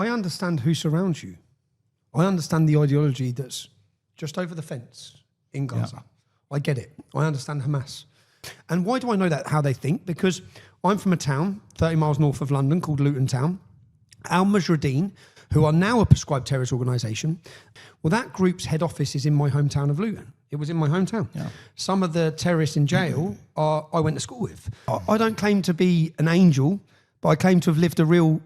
I understand who surrounds you. I understand the ideology that's just over the fence in Gaza. Yeah. I get it. I understand Hamas. And why do I know that, how they think? Because I'm from a town 30 miles north of London called Luton Town. Al-Mujahideen, who are now a prescribed terrorist organisation, well, that group's head office is in my hometown of Luton. It was in my hometown. Yeah. Some of the terrorists in jail I went to school with. I don't claim to be an angel, but I claim to have lived a real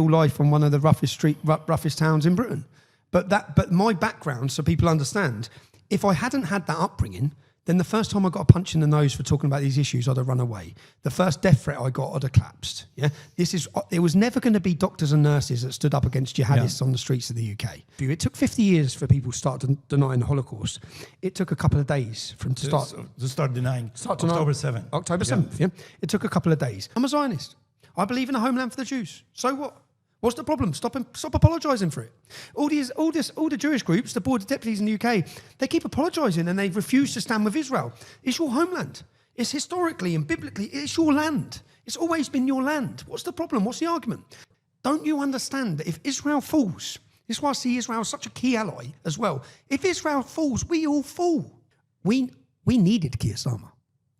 life on one of the roughest towns in Britain. But my background, so people understand, if I hadn't had that upbringing, then the first time I got a punch in the nose for talking about these issues, I'd have run away. The first death threat I got, I'd have collapsed. Yeah, it was never going to be doctors and nurses that stood up against jihadists on the streets of the UK. It took 50 years for people to start denying the Holocaust. It took a couple of days to start denying. October 7th. October 7th. Yeah, it took a couple of days. I'm a Zionist. I believe in a homeland for the Jews. So what? What's the problem? Stop apologising for it. All the Jewish groups, the Board of Deputies in the UK, they keep apologising and they refuse to stand with Israel. It's your homeland. It's historically and biblically, it's your land. It's always been your land. What's the problem? What's the argument? Don't you understand that if Israel falls, this is why I see Israel as such a key ally as well. If Israel falls, we all fall. We needed Keir Starmer.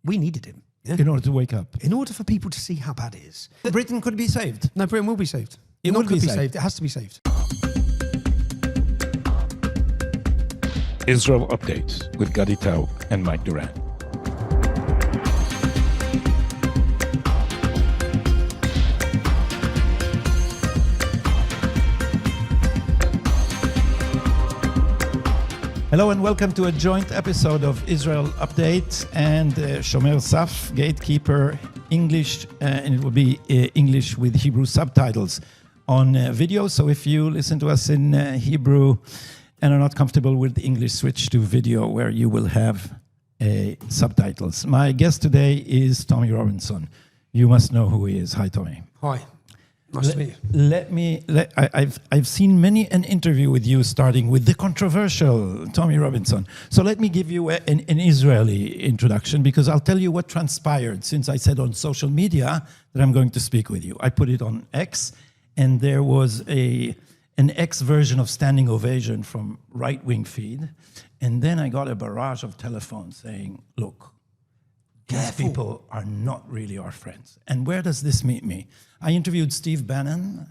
We needed him. Yeah? In order to wake up. In order for people to see how bad it is. Britain could be saved. No, Britain will be saved. It will be saved. It has to be saved. Israel Updates with Gadi and Mike Duran. Hello and welcome to a joint episode of Israel Update and Shomer Saf, Gatekeeper, English, and it will be English with Hebrew subtitles on video. So if you listen to us in Hebrew and are not comfortable with English, switch to video where you will have subtitles. My guest today is Tommy Robinson. You must know who he is. Hi, Tommy. Hi. Nice to meet you. I've seen many an interview with you starting with the controversial Tommy Robinson. So let me give you an Israeli introduction because I'll tell you what transpired since I said on social media that I'm going to speak with you. I put it on X and there was an X version of standing ovation from right-wing feed. And then I got a barrage of telephones saying, look, these people are not really our friends. And where does this meet me? I interviewed Steve Bannon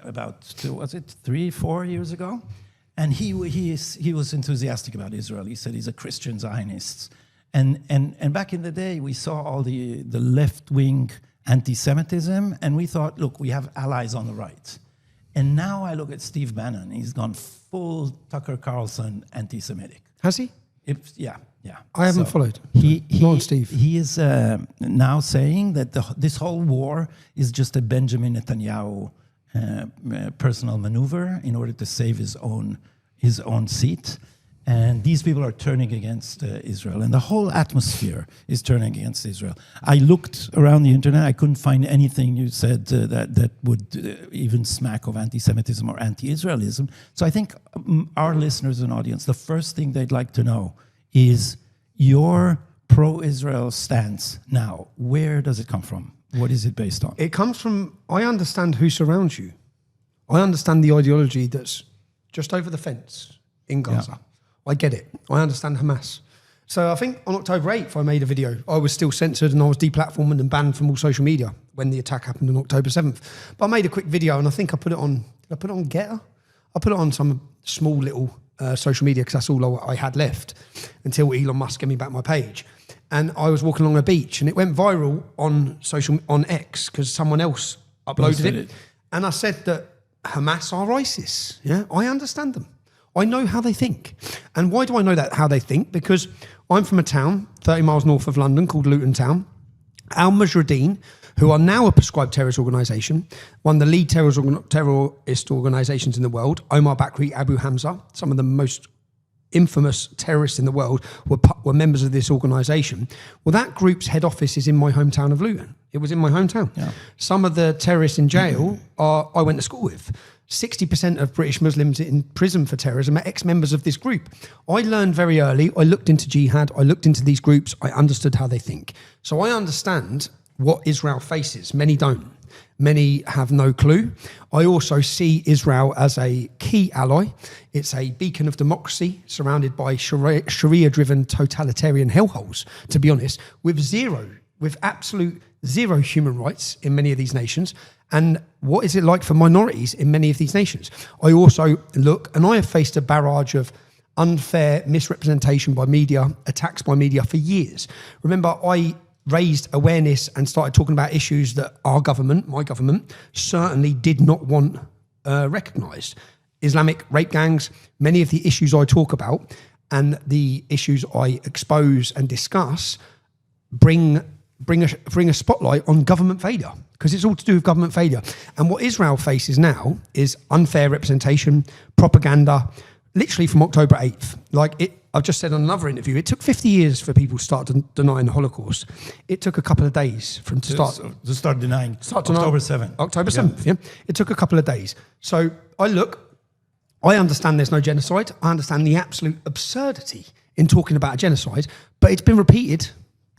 about, 3-4 years ago? And he was enthusiastic about Israel. He said he's a Christian Zionist. And back in the day, we saw all the left-wing anti-Semitism, and we thought, look, we have allies on the right. And now I look at Steve Bannon. He's gone full Tucker Carlson anti-Semitic. Has he? Yeah. I haven't followed. Steve. He is now saying that this whole war is just a Benjamin Netanyahu personal maneuver in order to save his own seat. And these people are turning against Israel. And the whole atmosphere is turning against Israel. I looked around the internet. I couldn't find anything you said that would even smack of anti-Semitism or anti-Israelism. So I think our listeners and audience, the first thing they'd like to know is your pro-Israel stance now. Where does it come from? What is it based on? It comes from, I understand who surrounds you. I understand the ideology that's just over the fence in Gaza. Yeah. I get it. I understand Hamas. So I think on October 8th, I made a video. I was still censored and I was deplatformed and banned from all social media when the attack happened on October 7th. But I made a quick video and I think I put it on, did I put it on Getter? I put it on some small little social media because that's all I had left until Elon Musk gave me back my page. And I was walking along a beach and it went viral on X because someone else uploaded it. And I said that Hamas are ISIS. Yeah, I understand them. I know how they think. And why do I know that, how they think? Because I'm from a town 30 miles north of London called Luton Town. Al-Mujahideen, who are now a prescribed terrorist organisation, one of the lead terrorist organisations in the world, Omar Bakri, Abu Hamza, some of the most infamous terrorists in the world were members of this organisation. Well, that group's head office is in my hometown of Luton. It was in my hometown. Yeah. Some of the terrorists in jail I went to school with. 60% of British Muslims in prison for terrorism are ex-members of this group. I learned very early. I looked into Jihad. I looked into these groups. I understood how they think. So I understand what Israel faces. Many don't. Many have no clue. I also see Israel as a key ally. It's a beacon of democracy surrounded by Sharia-driven totalitarian hellholes, to be honest, with absolute zero human rights in many of these nations. And what is it like for minorities in many of these nations? I also look, and I have faced a barrage of unfair misrepresentation by media, attacks by media for years. Remember, I raised awareness and started talking about issues that our government, my government, certainly did not want recognised. Islamic rape gangs, many of the issues I talk about and the issues I expose and discuss bring a spotlight on government failure, because it's all to do with government failure. And what Israel faces now is unfair representation, propaganda, literally from October 8th. I've just said on another interview, it took 50 years for people to start denying the Holocaust. It took a couple of days to start denying October 7th. October 7th, yeah. It took a couple of days. So I understand there's no genocide. I understand the absolute absurdity in talking about a genocide, but it's been repeated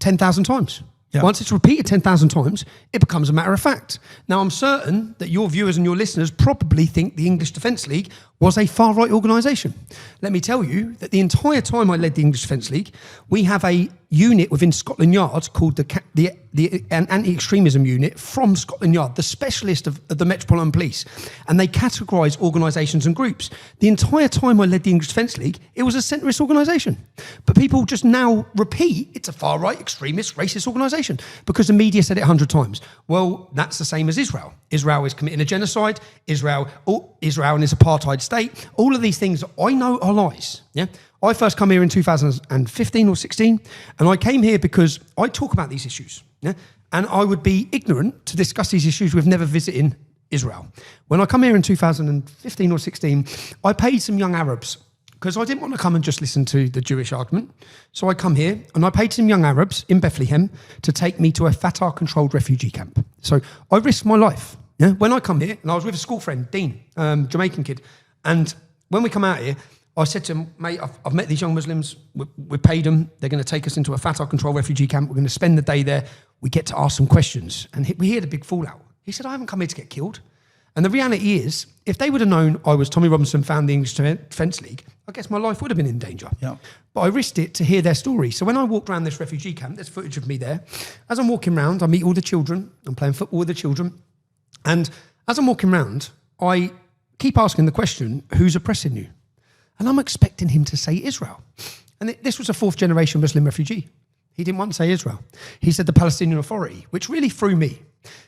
10,000 times. Yeah. Once it's repeated 10,000 times, it becomes a matter of fact. Now, I'm certain that your viewers and your listeners probably think the English Defence League was a far-right organisation. Let me tell you that the entire time I led the English Defence League, we have a unit within Scotland Yard called the Anti-Extremism Unit from Scotland Yard, the specialist of the Metropolitan Police, and they categorise organisations and groups. The entire time I led the English Defence League, it was a centrist organisation. But people just now repeat it's a far-right, extremist, racist organisation because the media said it 100 times. Well, that's the same as Israel. Israel is committing a genocide. Israel and its apartheid state. All of these things I know are lies. Yeah. I first come here in 2015 or 16, and I came here because I talk about these issues. Yeah? And I would be ignorant to discuss these issues with never visiting Israel. When I come here in 2015 or 16, I paid some young Arabs, because I didn't want to come and just listen to the Jewish argument. So I come here and I paid some young Arabs in Bethlehem to take me to a Fatah-controlled refugee camp. So I risked my life. Yeah? When I come here, and I was with a school friend, Dean, Jamaican kid, and when we come out here, I said to him, mate, I've met these young Muslims, we paid them, they're going to take us into a Fatah-controlled refugee camp, we're going to spend the day there, we get to ask some questions. And we hear the big fallout. He said, I haven't come here to get killed. And the reality is, if they would have known I was Tommy Robinson, founding the English Defence League, I guess my life would have been in danger. Yeah. But I risked it to hear their story. So when I walked around this refugee camp, there's footage of me there. As I'm walking around, I meet all the children. I'm playing football with the children. And as I'm walking around, I keep asking the question, who's oppressing you? And I'm expecting him to say Israel. And this was a fourth-generation Muslim refugee. He didn't want to say Israel. He said the Palestinian Authority, which really threw me,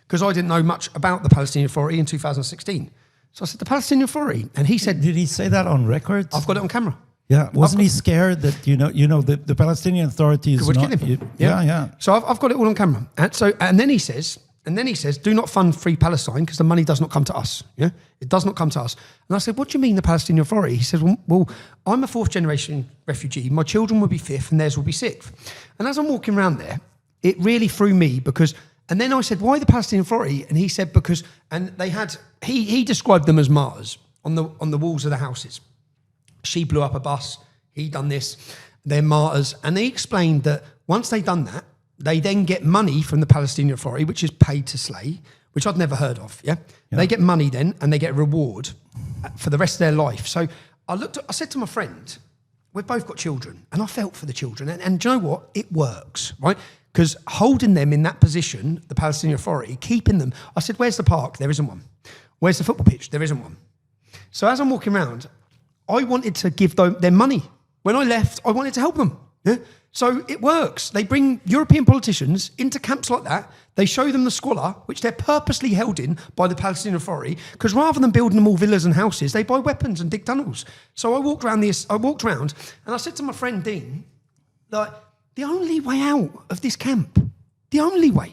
because I didn't know much about the Palestinian Authority in 2016. So I said, the Palestinian Authority. And he said... Did he say that on record? I've got it on camera. Yeah. Wasn't he scared that, the Palestinian Authority is would not... kill him. Yeah. So I've got it all on camera. And then he says, do not fund Free Palestine because the money does not come to us. Yeah, it does not come to us. And I said, what do you mean the Palestinian Authority? He said, well, I'm a fourth-generation refugee. My children will be fifth and theirs will be sixth. And as I'm walking around there, it really threw me because... And then I said, why the Palestinian Authority? And he said, because... And they had... He described them as martyrs on the walls of the houses. She blew up a bus. He done this. They're martyrs. And they explained that once they've done that, they then get money from the Palestinian Authority, which is paid to slay, which I'd never heard of, yeah? They get money then, and they get a reward for the rest of their life. So I said to my friend, we've both got children, and I felt for the children. And do you know what? It works, right? Because holding them in that position, the Palestinian Authority, keeping them... I said, where's the park? There isn't one. Where's the football pitch? There isn't one. So as I'm walking around, I wanted to give them money. When I left, I wanted to help them, yeah? So it works. They bring European politicians into camps like that. They show them the squalor, which they're purposely held in by the Palestinian Authority, because rather than building them all villas and houses, they buy weapons and dig tunnels. So I walked around and I said to my friend Dean, like, the only way out of this camp, the only way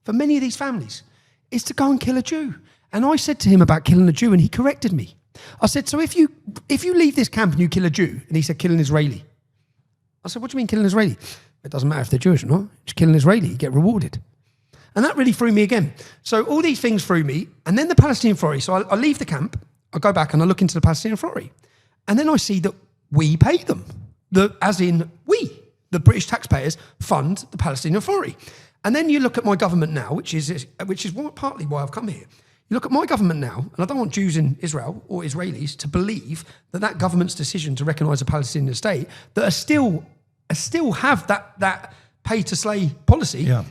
for many of these families is to go and kill a Jew. And I said to him about killing a Jew, and he corrected me. I said, so if you leave this camp and you kill a Jew, and he said, kill an Israeli. I said, what do you mean kill an Israeli? It doesn't matter if they're Jewish or not. Just kill an Israeli, you get rewarded. And that really threw me again. So all these things threw me. And then the Palestinian Authority. So I leave the camp, I go back and I look into the Palestinian Authority. And then I see that we pay them. As in we, the British taxpayers, fund the Palestinian Authority. And then you look at my government now, which is partly why I've come here. You look at my government now, and I don't want Jews in Israel or Israelis to believe that government's decision to recognise a Palestinian state that still have that pay to slay policy. Yeah.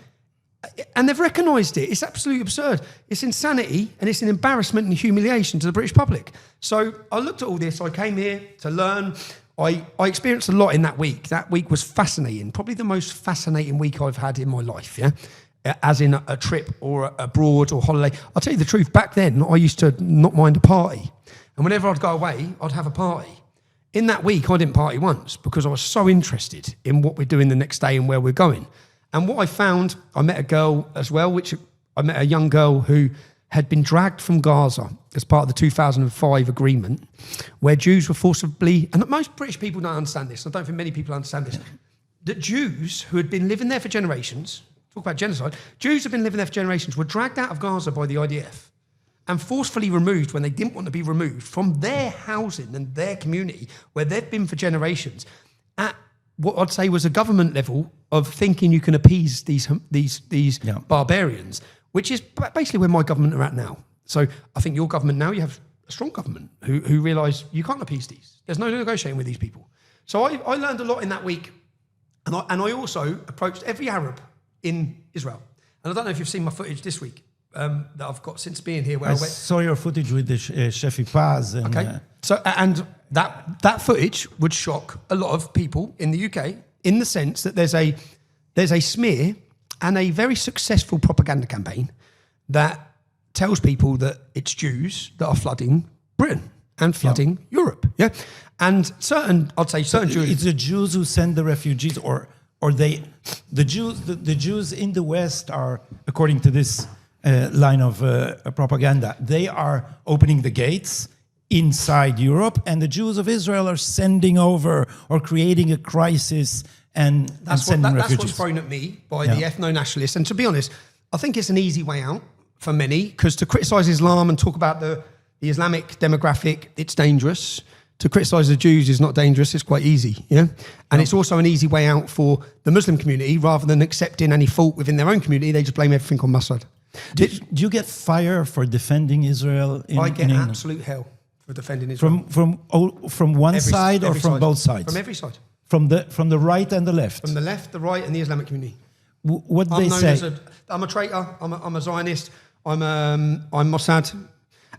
And they've recognised it. It's absolutely absurd. It's insanity and it's an embarrassment and humiliation to the British public. So I looked at all this. I came here to learn. I experienced a lot in that week. That week was fascinating. Probably the most fascinating week I've had in my life, yeah? As in a trip or abroad or holiday. I'll tell you the truth, back then I used to not mind a party. And whenever I'd go away, I'd have a party. In that week, I didn't party once because I was so interested in what we're doing the next day and where we're going. And what I found, I met a girl as well, I met a young girl who had been dragged from Gaza as part of the 2005 agreement, where Jews were forcibly, and most British people don't understand this, I don't think many people understand this, that Jews who had been living there for generations, talk about genocide, Jews who had been living there for generations were dragged out of Gaza by the IDF and forcefully removed when they didn't want to be removed from their housing and their community where they've been for generations at what I'd say was a government level of thinking you can appease these barbarians, which is basically where my government are at now. So I think your government now, you have a strong government who realise you can't appease these. There's no negotiating with these people. So I learned a lot in that week. And I also approached every Arab in Israel. And I don't know if you've seen my footage this week that I've got since being here. Where I saw your footage with the Shefi Paz. And, okay. And that footage would shock a lot of people in the UK in the sense that there's a smear and a very successful propaganda campaign that tells people that it's Jews that are flooding Britain and flooding Europe. Yeah. And certain Jews. It's the Jews who send the refugees, or the Jews in the West are, according to this line of propaganda, they are opening the gates inside Europe, and the Jews of Israel are sending over or creating a crisis and sending refugees. That's what's thrown at me by the ethno-nationalists. And to be honest, I think it's an easy way out for many, because to criticise Islam and talk about the Islamic demographic, it's dangerous. To criticise the Jews is not dangerous, it's quite easy, yeah? And it's also an easy way out for the Muslim community. Rather than accepting any fault within their own community, they just blame everything on Mossad. Do you get fire for defending Israel I get absolute hell for defending Israel. From one side or from both sides? From every side. From the right and the left? From the left, the right and the Islamic community. What they say? I'm a traitor, I'm a Zionist, I'm Mossad.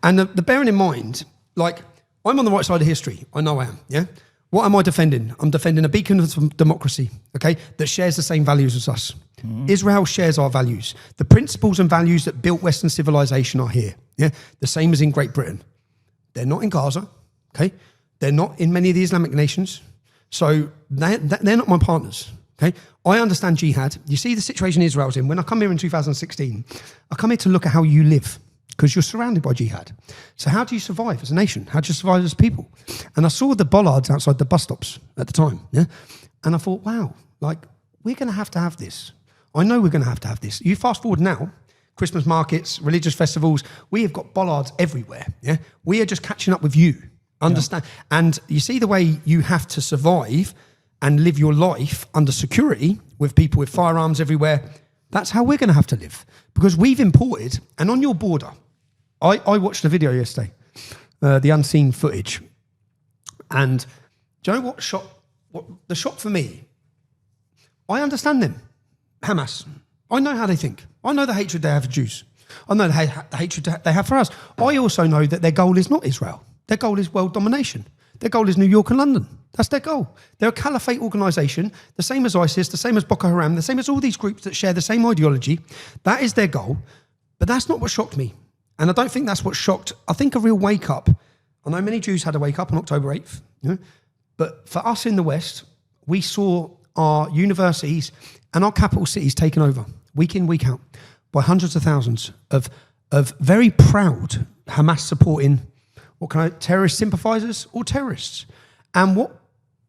And bearing in mind, like, I'm on the right side of history. I know I am, yeah? What am I defending? I'm defending a beacon of democracy, okay, that shares the same values as us. Mm-hmm. Israel shares our values. The principles and values that built Western civilization are here, yeah? The same as in Great Britain. They're not in Gaza, okay? They're not in many of the Islamic nations. So they're not my partners, okay? I understand jihad. You see the situation Israel's in. When I come here in 2016, I come here to look at how you live, because you're surrounded by jihad. So how do you survive as a nation? How do you survive as people? And I saw the bollards outside the bus stops at the time, yeah? And I thought, wow, like, we're going to have this. I know we're going to have this. You fast forward now, Christmas markets, religious festivals, we have got bollards everywhere, yeah? We are just catching up with you, understand? Yeah. And you see the way you have to survive and live your life under security with people with firearms everywhere. That's how we're going to have to live, because we've imported, and on your border, I watched a video yesterday, the unseen footage, and do you know what the shock for me? I understand them, Hamas. I know how they think. I know the hatred they have for Jews. I know the hatred they have for us. I also know that their goal is not Israel. Their goal is world domination. Their goal is New York and London. That's their goal. They're a caliphate organisation, the same as ISIS, the same as Boko Haram, the same as all these groups that share the same ideology. That is their goal. But that's not what shocked me. And I don't think that's what shocked. I think a real wake-up. I know many Jews had a wake-up on October 8th. You know? But for us in the West, we saw our universities and our capital cities taken over, week in, week out, by hundreds of thousands of very proud Hamas-supporting terrorist sympathisers or terrorists. And what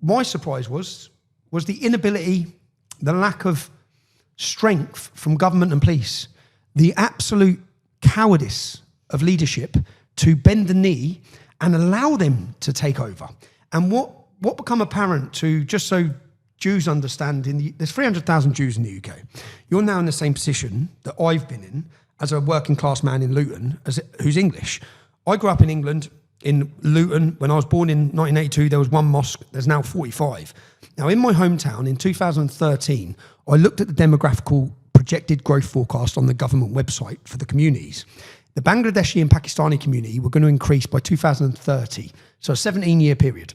my surprise was the inability, the lack of strength from government and police, the absolute cowardice of leadership to bend the knee and allow them to take over. And what become apparent to just so Jews understand there's 300,000 Jews in the UK. You're now in the same position that I've been in as a working class man in Luton who's English. I grew up in England, in Luton. When I was born in 1982, there was one mosque. There's now 45. Now, in my hometown, in 2013, I looked at the demographical projected growth forecast on the government website for the communities. The Bangladeshi and Pakistani community were going to increase by 2030, so a 17-year period.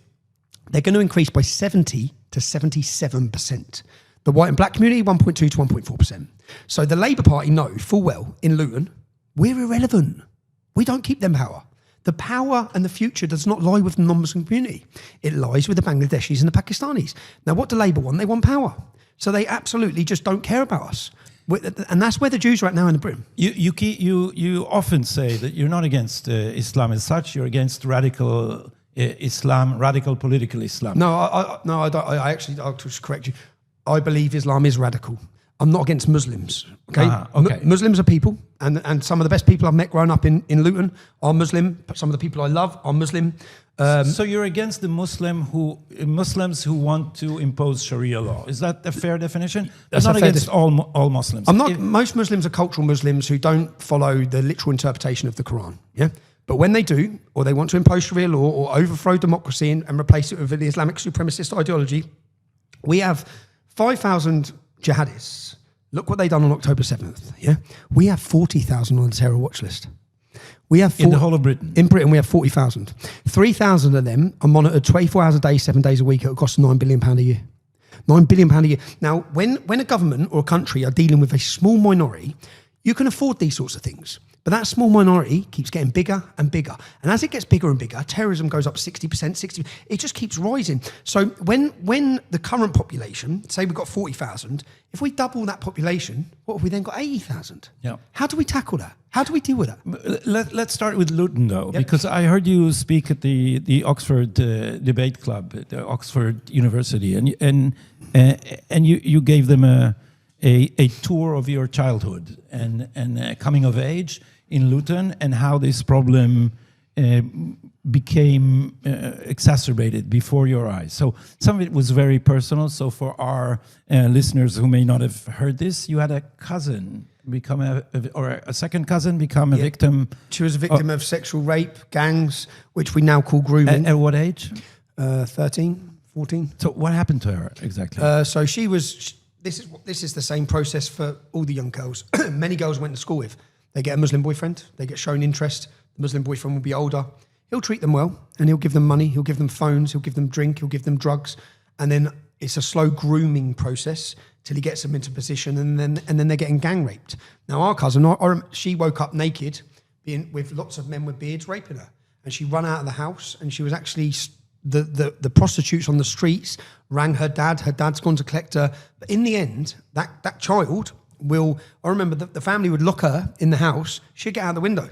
They're going to increase by 70 to 77%. The white and black community, 1.2 to 1.4%. So the Labour Party know full well in Luton, we're irrelevant. We don't keep them power. The power and the future does not lie with the non-Muslim community. It lies with the Bangladeshis and the Pakistanis. Now, what do Labour want? They want power. So they absolutely just don't care about us. And that's where the Jews are at now in Britain. You often say that you're not against Islam as such. You're against radical Islam, radical political Islam. No, I don't. I'll just correct you. I believe Islam is radical. I'm not against Muslims. Okay, okay. Muslims are people, and some of the best people I've met growing up in Luton are Muslim. Some of the people I love are Muslim. So you're against the Muslims who want to impose Sharia law. Is that a fair definition? That's not fair against all Muslims. I'm not. Most Muslims are cultural Muslims who don't follow the literal interpretation of the Quran. Yeah. But when they do, or they want to impose Sharia law or overthrow democracy and replace it with the Islamic supremacist ideology, we have 5,000 jihadists. Look what they done on October 7th. Yeah, we have 40,000 on the terror watch list. We have in the whole of Britain. In Britain, we have 40,000. 3,000 of them are monitored 24 hours a day, 7 days a week. It will cost £9 billion a year. £9 billion a year. Now, when a government or a country are dealing with a small minority, you can afford these sorts of things. But that small minority keeps getting bigger and bigger. And as it gets bigger and bigger, terrorism goes up 60%, 60%. It just keeps rising. So when the current population, say we've got 40,000, if we double that population, what have we then got? 80,000. Yeah. How do we tackle that? How do we deal with that? Let's start with Luton, though, because I heard you speak at the Oxford Debate Club, at the Oxford University, and you gave them a tour of your childhood and coming of age in Luton, and how this problem became exacerbated before your eyes. So some of it was very personal. So for our listeners who may not have heard this, you had a cousin become a second cousin become a victim. She was a victim of sexual rape, gangs, which we now call grooming. At what age? 13, 14. So what happened to her exactly? So she was. This is the same process for all the young girls. Many girls went to school with. They get a Muslim boyfriend. They get shown interest. The Muslim boyfriend will be older. He'll treat them well, and he'll give them money. He'll give them phones. He'll give them drink. He'll give them drugs, and then it's a slow grooming process till he gets them into position, and then they're getting gang raped. Now our cousin, she woke up naked, being with lots of men with beards raping her, and she ran out of the house, and she was actually. The prostitutes on the streets rang her dad. Her dad's gone to collect her. But in the end, that child will... I remember the family would lock her in the house. She'd get out the window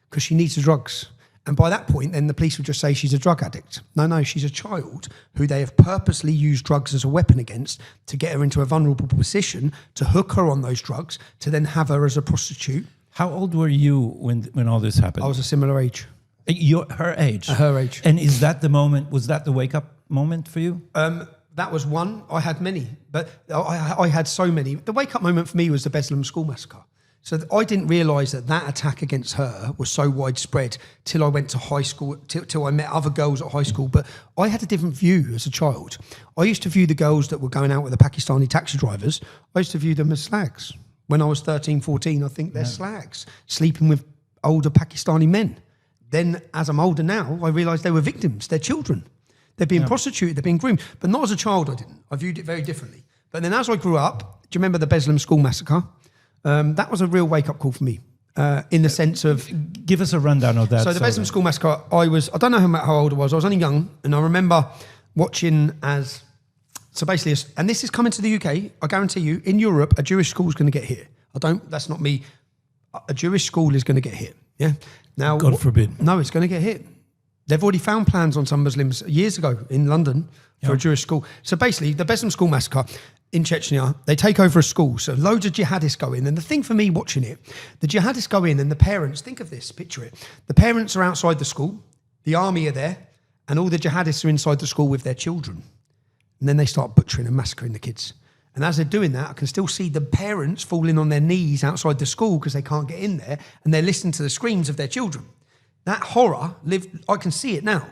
because she needs the drugs. And by that point, then the police would just say she's a drug addict. No, she's a child who they have purposely used drugs as a weapon against to get her into a vulnerable position, to hook her on those drugs, to then have her as a prostitute. How old were you when all this happened? I was a similar age. Her age? Her age. And is that the moment, was that the wake-up moment for you? That was one. I had many, but I had so many. The wake-up moment for me was the Bedlam school massacre. So I didn't realise that attack against her was so widespread till I went to high school, till I met other girls at high school. But I had a different view as a child. I used to view the girls that were going out with the Pakistani taxi drivers, I used to view them as slags. When I was 13, 14, I think they're slags, sleeping with older Pakistani men. Then, as I'm older now, I realised they were victims. They're children. They're being prostituted. They're being groomed. But not as a child, I didn't. I viewed it very differently. But then as I grew up, do you remember the Bedlam school massacre? That was a real wake-up call for me, in the sense of... Give us a rundown of that. So the Bedlam school massacre, I don't know how old I was. I was only young. And I remember watching as... So basically, and this is coming to the UK, I guarantee you, in Europe, a Jewish school is going to get hit. That's not me. A Jewish school is going to get hit. Yeah. Now, God forbid. No, it's going to get hit. They've already found plans on some Muslims years ago in London for a Jewish school. So basically, the Bedlam school massacre in Chechnya, they take over a school. So loads of jihadists go in. And the thing for me watching it, the jihadists go in and the parents, think of this, picture it. The parents are outside the school, the army are there, and all the jihadists are inside the school with their children. And then they start butchering and massacring the kids. And as they're doing that, I can still see the parents falling on their knees outside the school because they can't get in there, and they're listening to the screams of their children. That horror I can see it now.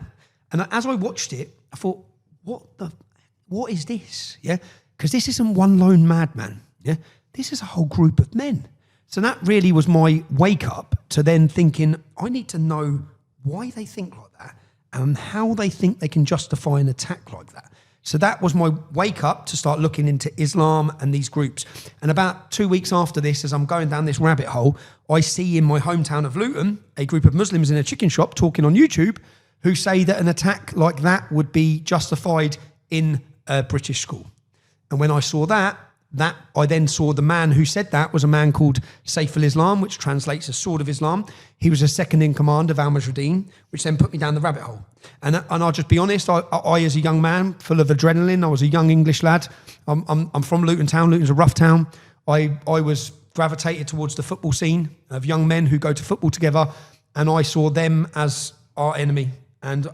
And as I watched it, I thought, what is this? Yeah, because this isn't one lone madman. Yeah, this is a whole group of men. So that really was my wake up to then thinking, I need to know why they think like that and how they think they can justify an attack like that. So that was my wake up to start looking into Islam and these groups. And about 2 weeks after this, as I'm going down this rabbit hole, I see in my hometown of Luton a group of Muslims in a chicken shop talking on YouTube who say that an attack like that would be justified in a British school. And when I saw that I then saw the man who said that was a man called Saif al-Islam, which translates as Sword of Islam. He was a second in command of al-Mujahideen, which then put me down the rabbit hole. And I'll just be honest, I as a young man, full of adrenaline, I was a young English lad. I'm from Luton town. Luton's a rough town. I was gravitated towards the football scene of young men who go to football together, and I saw them as our enemy. And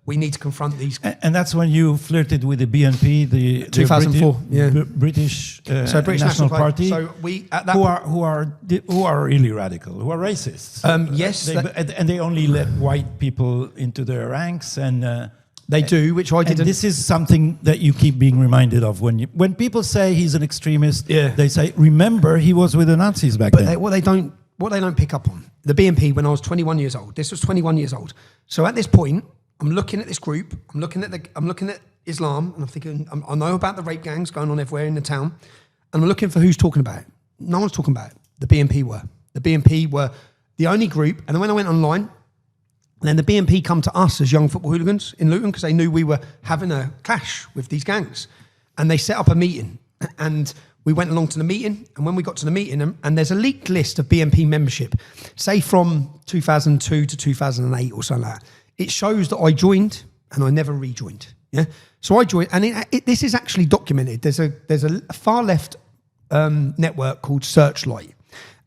we need to confront these. And that's when you flirted with the BNP, the 2004, British British National Party. So we at that who are really radical, who are racists. Yes, and they only let white people into their ranks, and they do, which I didn't. And this is something that you keep being reminded of when people say he's an extremist. Yeah. They say, remember, he was with the Nazis back then. What they don't pick up on, the BNP, when I was 21 years old. This was 21 years old. So at this point, I'm looking at this group. I'm looking at Islam, and I'm thinking, I know about the rape gangs going on everywhere in the town, and I'm looking for who's talking about it. No one's talking about it. The BNP were. The BNP were the only group. And then when I went online, then the BNP come to us as young football hooligans in Luton because they knew we were having a clash with these gangs, and they set up a meeting, and we went along to the meeting. And when we got to the meeting, and there's a leaked list of BNP membership, say from 2002 to 2008 or something like that. It shows that I joined and I never rejoined. Yeah, so I joined, and this is actually documented. There's a far left network called Searchlight,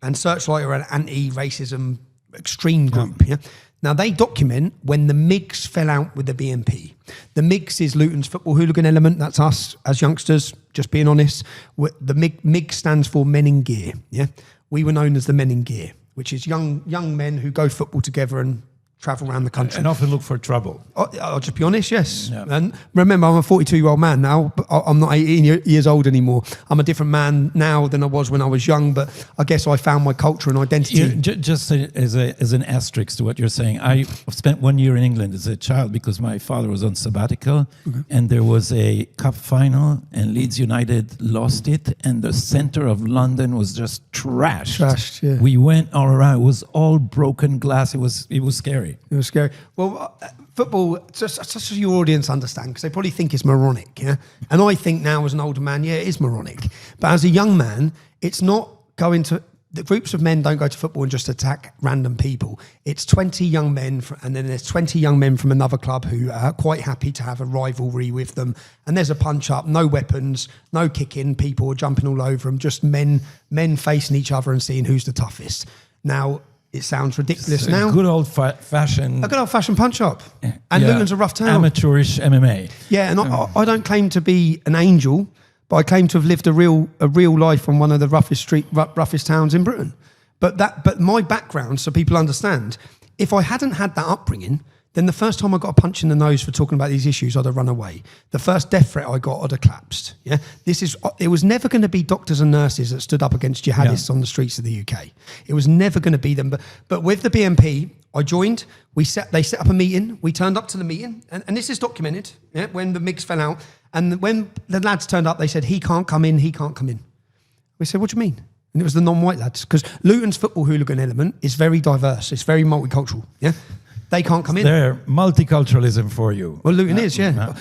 and Searchlight are an anti-racism extreme group. Yeah. Now they document when the MIGs fell out with the BNP. The MIGs is Luton's football hooligan element. That's us as youngsters. Just being honest, the MIG stands for Men in Gear. Yeah, we were known as the Men in Gear, which is young men who go football together and travel around the country. And often look for trouble. I'll just be honest, yes. Yeah. And remember, I'm a 42-year-old man now. But I'm not 18 years old anymore. I'm a different man now than I was when I was young, but I guess I found my culture and identity. Just as an asterisk to what you're saying, I spent 1 year in England as a child because my father was on sabbatical, and there was a cup final, and Leeds United lost it, and the centre of London was just trashed. Yeah. We went all around. It was all broken glass. It was scary. It was scary. Well, football, just so your audience understand, because they probably think it's moronic, yeah? And I think now as an older man, yeah, it is moronic. But as a young man, it's not going to... The groups of men don't go to football and just attack random people. It's 20 young men, and then there's 20 young men from another club who are quite happy to have a rivalry with them. And there's a punch-up, no weapons, no kicking, people are jumping all over them, just men facing each other and seeing who's the toughest. Now... It sounds ridiculous now. A good old-fashioned punch-up. And Luton's a rough town. Amateurish MMA. Yeah, and I don't claim to be an angel, but I claim to have lived a real life on one of the roughest towns in Britain. But my background, so people understand, if I hadn't had that upbringing, then the first time I got a punch in the nose for talking about these issues, I'd have run away. The first death threat I got, I'd have collapsed. Yeah, it was never going to be doctors and nurses that stood up against jihadists on the streets of the UK. It was never going to be them. But with the BNP, I joined. They set up a meeting. We turned up to the meeting, and this is documented. Yeah, when the MIGs fell out, and when the lads turned up, they said, "He can't come in. He can't come in." We said, "What do you mean?" And it was the non-white lads, because Luton's football hooligan element is very diverse. It's very multicultural. Yeah. They can't come in. They're multiculturalism for you. Well, Luton is, yeah.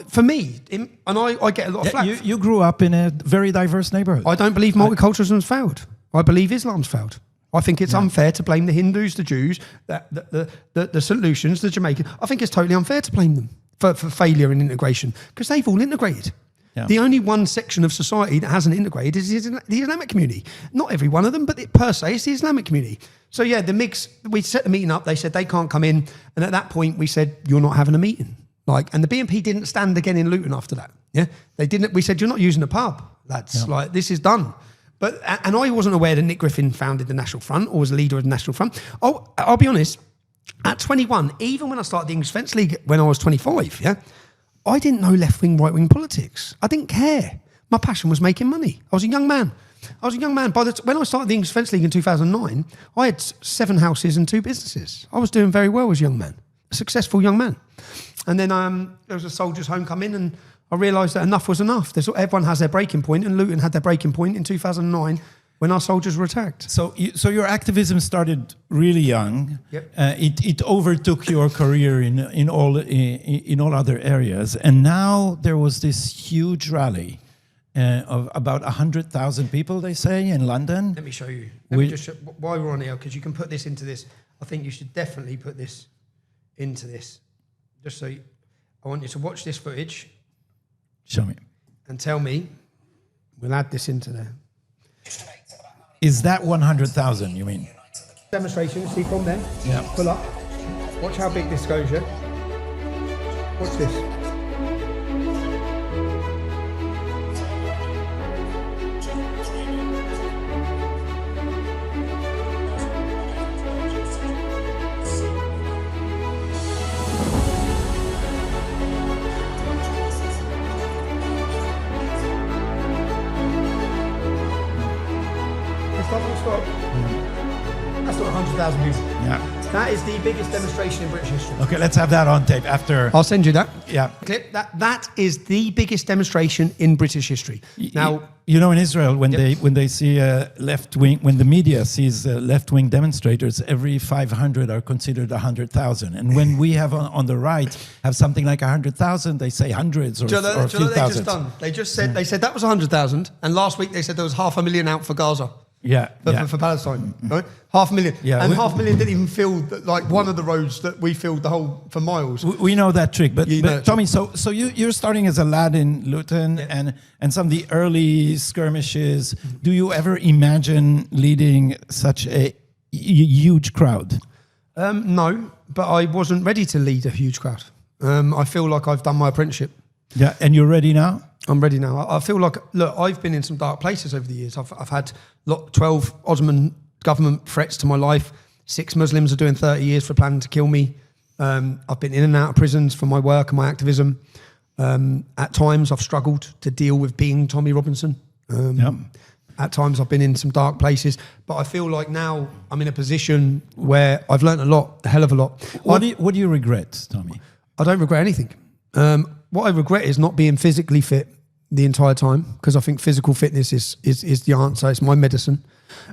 For me, and I get a lot of flack. You grew up in a very diverse neighbourhood. I don't believe multiculturalism's failed. I believe Islam's failed. I think it's unfair to blame the Hindus, the Jews, the St. Lucians, the Jamaicans. I think it's totally unfair to blame them for failure in integration, because they've all integrated. Yeah. The only one section of society that hasn't integrated is the Islamic community. Not every one of them, but per se, it's the Islamic community. So the MIGs, we set the meeting up. They said they can't come in. And at that point, we said, you're not having a meeting. And the BNP didn't stand again in Luton after that. Yeah, they didn't. We said, you're not using the pub, lads. Yeah. This is done. And I wasn't aware that Nick Griffin founded the National Front or was a leader of the National Front. I'll be honest. At 21, even when I started the English Defence League when I was 25, yeah, I didn't know left-wing, right-wing politics. I didn't care. My passion was making money. I was a young man. When I started the English Defence League in 2009, I had 7 houses and 2 businesses. I was doing very well as a young man, a successful young man. And then there was a soldiers' homecoming, and I realised that enough was enough. Everyone has their breaking point, and Luton had their breaking point in 2009 when our soldiers were attacked. So your activism started really young. Yep. It overtook your career in all other areas, and now there was this huge rally of about 100,000 people, they say, in London. Let me show you. Let me just show, while we're on here, because you can put this into this. I think you should definitely put this into this. Just so I want you to watch this footage. Show me. And tell me, we'll add this into there. Is that 100,000, you mean? Demonstration, see from there? Yeah. Pull up. Watch how big this goes, yeah? Watch this. Stop. That's not 100,000 people. Yeah. That is the biggest demonstration in British history. Okay, let's have that on tape after. I'll send you that. Yeah. Clip. That is the biggest demonstration in British history. Now, you know, in Israel, when they see a left wing, when the media sees left wing demonstrators, every 500 are considered 100,000. And when we have on the right have something like 100,000, they say hundreds or a few thousands. They just said that was 100,000, and last week they said there was 500,000 out for Gaza. Yeah, for Palestine, right? 500,000, yeah, and 500,000 didn't even fill like one of the roads that we filled for miles. We know that trick, but Tommy, so you're starting as a lad in Luton, yeah. and some of the early skirmishes. Do you ever imagine leading such a huge crowd? No, but I wasn't ready to lead a huge crowd. I feel like I've done my apprenticeship. Yeah, and you're ready now? I'm ready now. I feel like, look, I've been in some dark places over the years. I've had 12 Ottoman government threats to my life. 6 Muslims are doing 30 years for planning to kill me. I've been in and out of prisons for my work and my activism. At times, I've struggled to deal with being Tommy Robinson. At times, I've been in some dark places. But I feel like now I'm in a position where I've learned a hell of a lot. What do you regret, Tommy? I don't regret anything. What I regret is not being physically fit the entire time, because I think physical fitness is the answer. It's my medicine.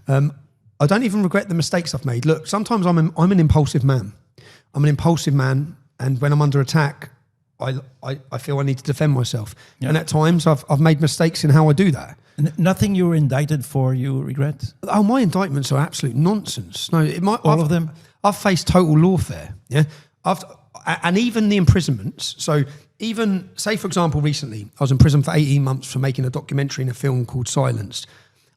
I don't even regret the mistakes I've made. Look, sometimes I'm an impulsive man. I'm an impulsive man, and when I'm under attack, I feel I need to defend myself. Yeah. And at times I've made mistakes in how I do that. Nothing you were indicted for you regret? Oh, my indictments are absolute nonsense. No, all of them? I've faced total lawfare. Yeah, and even the imprisonments. So even, say, for example, recently, I was in prison for 18 months for making a documentary and a film called Silenced.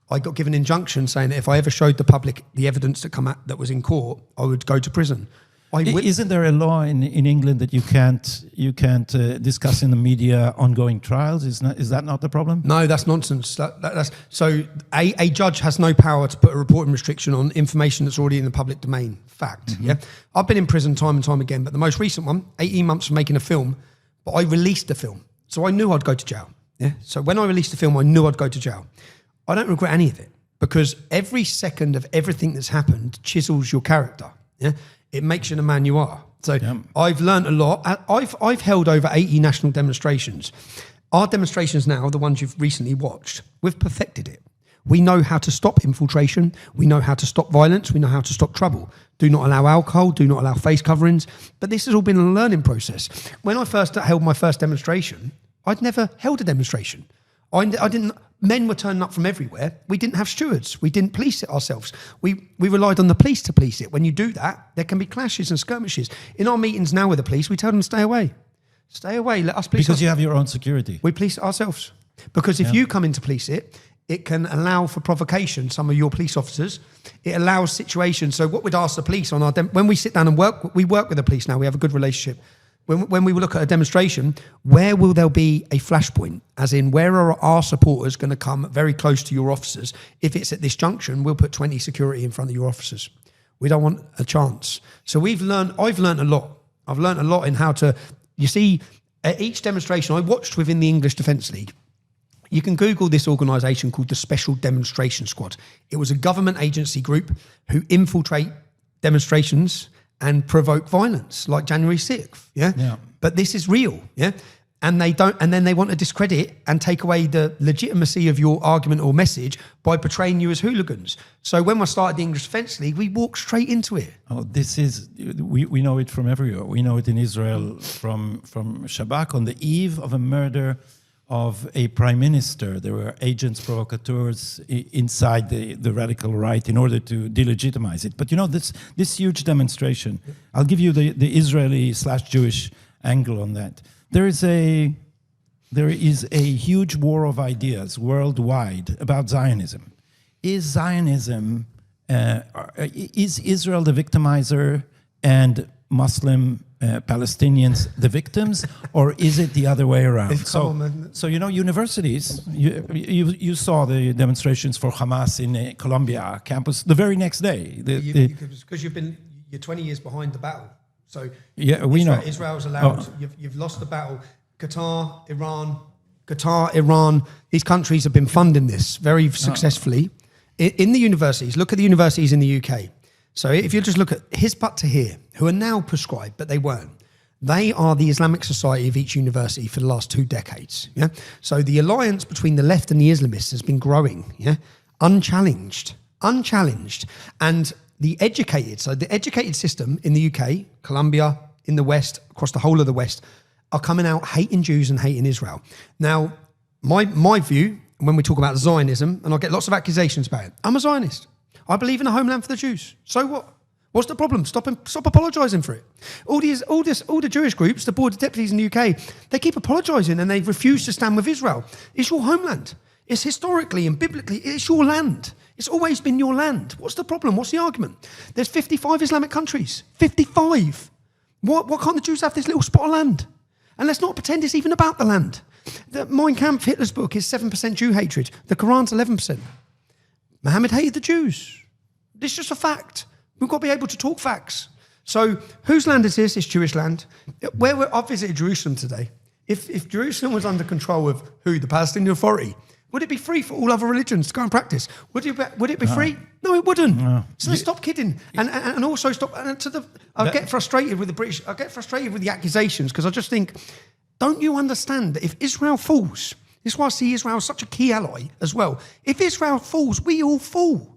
I got given an injunction saying that if I ever showed the public the evidence that was in court, I would go to prison. Isn't there a law in England that you can't discuss in the media ongoing trials? Is that not the problem? No, that's nonsense. So a judge has no power to put a reporting restriction on information that's already in the public domain. Fact. Mm-hmm. Yeah, I've been in prison time and time again, but the most recent one, 18 months for making a film, but I released the film, so I knew I'd go to jail. Yeah. So when I released the film, I knew I'd go to jail. I don't regret any of it, because every second of everything that's happened chisels your character. Yeah. It makes you the man you are. So I've learned a lot. I've held over 80 national demonstrations. Our demonstrations now, the ones you've recently watched, we've perfected it. We know how to stop infiltration. We know how to stop violence. We know how to stop trouble. Do not allow alcohol. Do not allow face coverings. But this has all been a learning process. When I first held my first demonstration, I'd never held a demonstration. I didn't. Men were turning up from everywhere. We didn't have stewards. We didn't police it ourselves. We relied on the police to police it. When you do that, there can be clashes and skirmishes. In our meetings now with the police, we tell them to stay away. Stay away. Let us police. Because you have your own security. We police it ourselves. Because if you come in to police it, it can allow for provocation. Some of your police officers. It allows situations. So what we'd ask the police on when we sit down and work, we work with the police now. We have a good relationship. when we look at a demonstration, where will there be a flashpoint? As in, where are our supporters going to come very close to your officers? If it's at this junction, we'll put 20 security in front of your officers. We don't want a chance. So I've learned a lot. I've learned a lot in how to, you see, at each demonstration I watched within the English Defence League, you can Google this organisation called the Special Demonstration Squad. It was a government agency group who infiltrate demonstrations and provoke violence, like January 6th. Yeah. But this is real. Yeah. And then they want to discredit and take away the legitimacy of your argument or message by portraying you as hooligans. So when we started the English Defence League, we walked straight into it. Oh, we know it from everywhere. We know it in Israel from Shabak on the eve of a murder of a prime minister. There were agents provocateurs inside the radical right in order to delegitimize it. But this huge demonstration, I'll give you the Israeli/Jewish angle on that. There is a huge war of ideas worldwide about Zionism. Is Zionism, is Israel the victimizer and Muslim Palestinians the victims, or is it the other way around? So universities, you saw the demonstrations for Hamas in Columbia campus the very next day. Because you're 20 years behind the battle. So yeah, we know Israel's allowed. You've lost the battle. Qatar, Iran. These countries have been funding this very successfully. In the universities, look at the universities in the UK. So if you just look at Hizbut Tahrir, who are now prescribed, but they weren't. They are the Islamic Society of each university for the last 2 decades. Yeah. So the alliance between the left and the Islamists has been growing. Yeah. Unchallenged. And the educated system in the UK, Columbia, in the West, across the whole of the West, are coming out hating Jews and hating Israel. Now, my view, when we talk about Zionism, and I get lots of accusations about it, I'm a Zionist. I believe in a homeland for the Jews. So what? What's the problem? Stop apologising for it. All the Jewish groups, the Board of Deputies in the UK, they keep apologising and they refuse to stand with Israel. It's your homeland. It's historically and biblically, it's your land. It's always been your land. What's the problem? What's the argument? There's 55 Islamic countries. 55. Why can't the Jews have this little spot of land? And let's not pretend it's even about the land. The Mein Kampf, Hitler's book, is 7% Jew hatred. The Quran's 11%. Muhammad hated the Jews. It's just a fact. We've got to be able to talk facts. So whose land is this? It's Jewish land. I visited Jerusalem today. If Jerusalem was under control of who? The Palestinian Authority. Would it be free for all other religions to go and practice? Would it be free? No, it wouldn't. No. So stop kidding, and also stop. And I get frustrated with the British. I get frustrated with the accusations because I just think, don't you understand that if Israel falls, this is why I see Israel as such a key ally as well. If Israel falls, we all fall.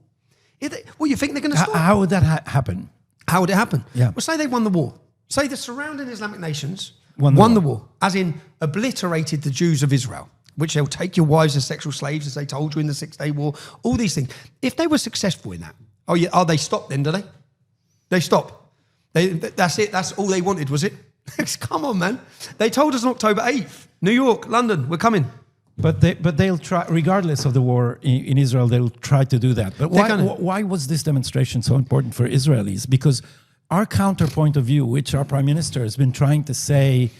You think they're going to stop? How would that happen? How would it happen? Yeah. Well, say they won the war. Say the surrounding Islamic nations won the war, as in obliterated the Jews of Israel, which they'll take your wives as sexual slaves, as they told you in the 6-Day War, all these things. If they were successful in that, they stopped then, do they? They stop. That's it. That's all they wanted, was it? Come on, man. They told us on October 8th, New York, London, we're coming. But they'll try, regardless of the war in Israel, they'll try to do that. But why was this demonstration so important for Israelis? Because our counterpoint of view, which our prime minister has been trying to say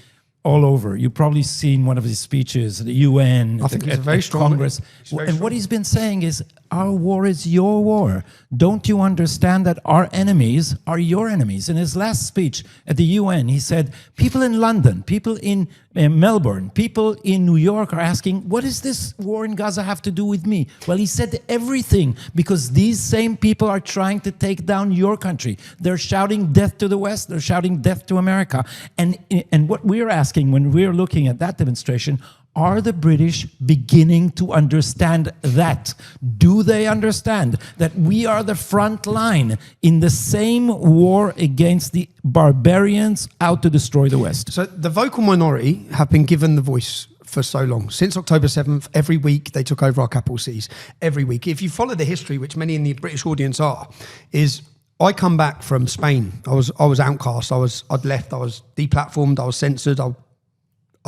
all over. You've probably seen one of his speeches at the UN, I think it's very strong. Congress. And what he's been saying is, our war is your war. Don't you understand that our enemies are your enemies? In his last speech at the UN, he said, people in London, people in Melbourne, people in New York are asking, what does this war in Gaza have to do with me? Well, he said everything, because these same people are trying to take down your country. They're shouting death to the West. They're shouting death to America. And what we're asking when we're looking at that demonstration, are the British beginning to understand that? Do they understand that we are the front line in the same war against the barbarians out to destroy the West? So the vocal minority have been given the voice for so long. Since October 7th, every week they took over our capital cities. Every week. If you follow the history, which many in the British audience are, is I come back from Spain. I was outcast. I'd left. I was deplatformed. I was censored. I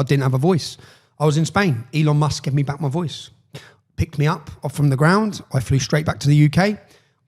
didn't have a voice. I was in Spain. Elon Musk gave me back my voice. Picked me up off from the ground. I flew straight back to the UK.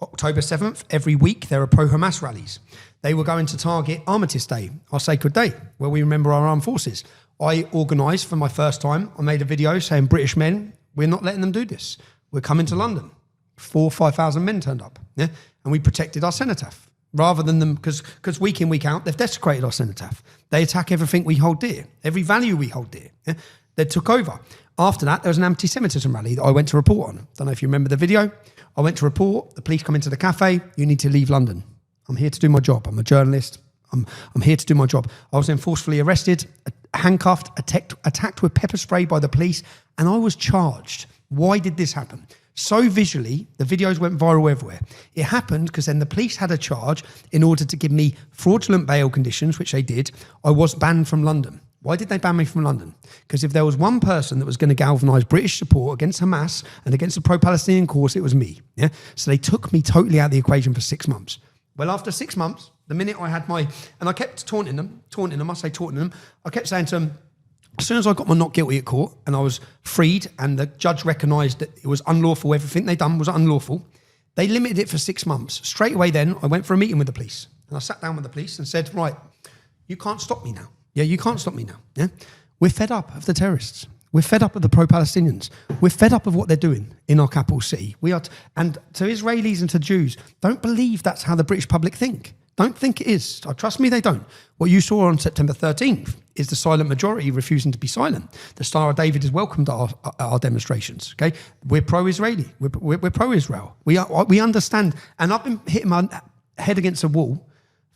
October 7th, every week there are pro-Hamas rallies. They were going to target Armistice Day, our sacred day, where we remember our armed forces. I organised for my first time. I made a video saying, British men, we're not letting them do this. We're coming to London. 4,000 or 5,000 men turned up, yeah? And we protected our cenotaph. Rather than them, because week in, week out, they've desecrated our cenotaph. They attack everything we hold dear, every value we hold dear. Yeah? They took over. After that, there was an anti-Semitism rally that I went to report on. Don't know if you remember the video. I went to report. The police come into the cafe. You need to leave London. I'm here to do my job. I'm a journalist. I'm here to do my job. I was then forcefully arrested, handcuffed, attacked with pepper spray by the police, and I was charged. Why did this happen? So visually, the videos went viral everywhere. It happened because then the police had a charge in order to give me fraudulent bail conditions, which they did. I was banned from London. Why did they ban me from London? Because if there was one person that was going to galvanise British support against Hamas and against the pro-Palestinian cause, it was me. Yeah. So they took me totally out of the equation for 6 months. Well, after 6 months, the minute I had and I kept taunting them, I kept saying to them, as soon as I got my not guilty at court and I was freed and the judge recognised that it was unlawful, everything they done was unlawful, they limited it for 6 months. Straight away then, I went for a meeting with the police. And I sat down with the police and said, right, you can't stop me now. Yeah, you can't stop me now. Yeah, we're fed up of the terrorists. We're fed up of the pro-Palestinians. We're fed up of what they're doing in our capital city. And to Israelis and to Jews, don't believe that's how the British public think. Don't think it is. Trust me, they don't. What you saw on September 13th is the silent majority refusing to be silent. The Star of David has welcomed our demonstrations. Okay, we're pro-Israeli. We're pro-Israel. We understand. And I've been hitting my head against a wall